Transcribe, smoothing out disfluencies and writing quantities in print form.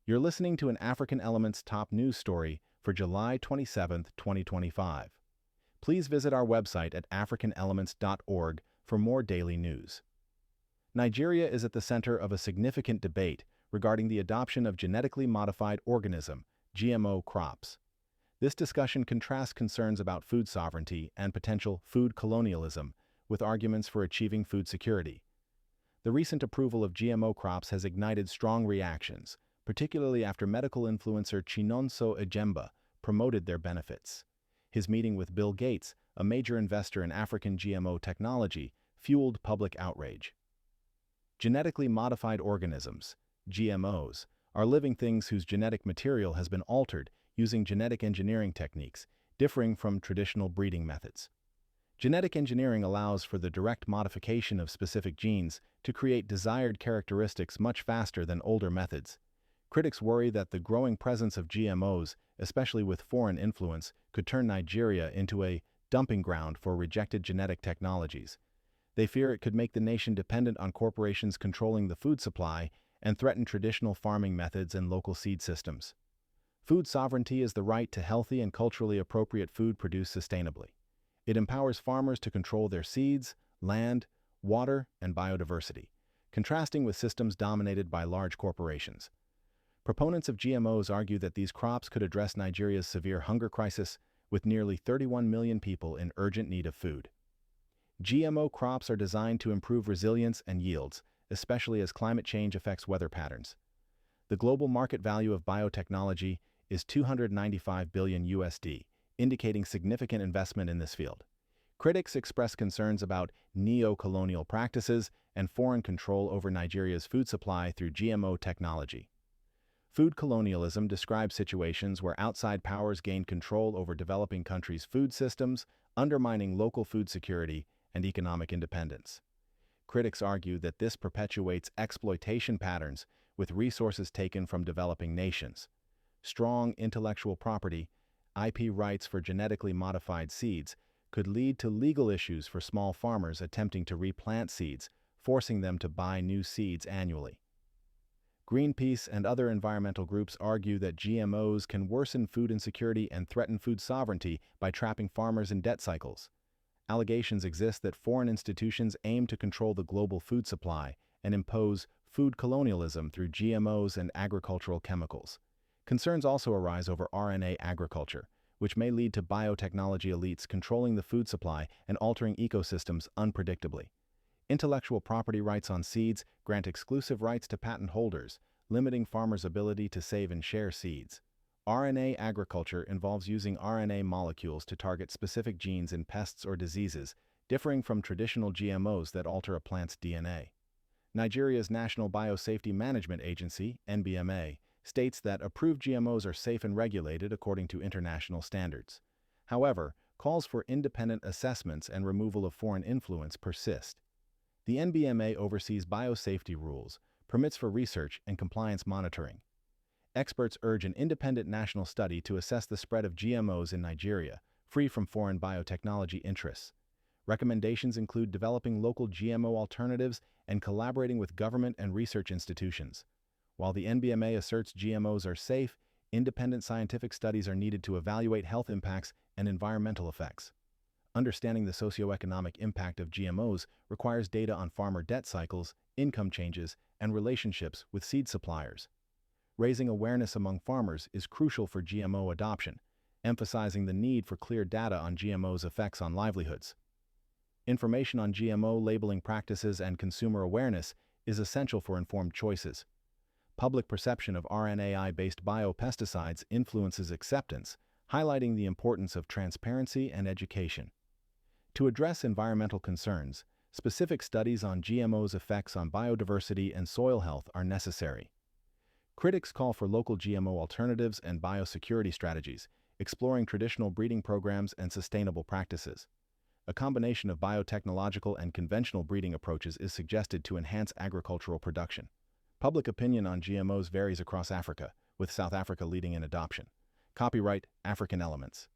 You're listening to an African Elements top news story for July 27, 2025. Please visit our website at africanelements.org for more daily news. Nigeria is at the center of a significant debate regarding the adoption of genetically modified organism, GMO crops. This discussion contrasts concerns about food sovereignty and potential food colonialism with arguments for achieving food security. The recent approval of GMO crops has ignited strong reactions, particularly after medical influencer Chinonso Ejemba promoted their benefits. His meeting with Bill Gates, a major investor in African GMO technology, fueled public outrage. Genetically modified organisms, GMOs, are living things whose genetic material has been altered using genetic engineering techniques, differing from traditional breeding methods. Genetic engineering allows for the direct modification of specific genes to create desired characteristics much faster than older methods. Critics worry that the growing presence of GMOs, especially with foreign influence, could turn Nigeria into a dumping ground for rejected genetic technologies. They fear it could make the nation dependent on corporations controlling the food supply and threaten traditional farming methods and local seed systems. Food sovereignty is the right to healthy and culturally appropriate food produced sustainably. It empowers farmers to control their seeds, land, water, and biodiversity, contrasting with systems dominated by large corporations. Proponents of GMOs argue that these crops could address Nigeria's severe hunger crisis, with nearly 31 million people in urgent need of food. GMO crops are designed to improve resilience and yields, especially as climate change affects weather patterns. The global market value of biotechnology is $295 billion USD, indicating significant investment in this field. Critics express concerns about neo-colonial practices and foreign control over Nigeria's food supply through GMO technology. Food colonialism describes situations where outside powers gain control over developing countries' food systems, undermining local food security and economic independence. Critics argue that this perpetuates exploitation patterns with resources taken from developing nations. Strong intellectual property, IP rights for genetically modified seeds, could lead to legal issues for small farmers attempting to replant seeds, forcing them to buy new seeds annually. Greenpeace and other environmental groups argue that GMOs can worsen food insecurity and threaten food sovereignty by trapping farmers in debt cycles. Allegations exist that foreign institutions aim to control the global food supply and impose food colonialism through GMOs and agricultural chemicals. Concerns also arise over RNA agriculture, which may lead to biotechnology elites controlling the food supply and altering ecosystems unpredictably. Intellectual property rights on seeds grant exclusive rights to patent holders, limiting farmers' ability to save and share seeds. RNA agriculture involves using RNA molecules to target specific genes in pests or diseases, differing from traditional GMOs that alter a plant's DNA. Nigeria's National Biosafety Management Agency, NBMA, states that approved GMOs are safe and regulated according to international standards. However, calls for independent assessments and removal of foreign influence persist. The NBMA oversees biosafety rules, permits for research, and compliance monitoring. Experts urge an independent national study to assess the spread of GMOs in Nigeria, free from foreign biotechnology interests. Recommendations include developing local GMO alternatives and collaborating with government and research institutions. While the NBMA asserts GMOs are safe, independent scientific studies are needed to evaluate health impacts and environmental effects. Understanding the socioeconomic impact of GMOs requires data on farmer debt cycles, income changes, and relationships with seed suppliers. Raising awareness among farmers is crucial for GMO adoption, emphasizing the need for clear data on GMOs' effects on livelihoods. Information on GMO labeling practices and consumer awareness is essential for informed choices. Public perception of RNAi-based biopesticides influences acceptance, highlighting the importance of transparency and education. To address environmental concerns, specific studies on GMOs' effects on biodiversity and soil health are necessary. Critics call for local GMO alternatives and biosecurity strategies, exploring traditional breeding programs and sustainable practices. A combination of biotechnological and conventional breeding approaches is suggested to enhance agricultural production. Public opinion on GMOs varies across Africa, with South Africa leading in adoption. Copyright African Elements.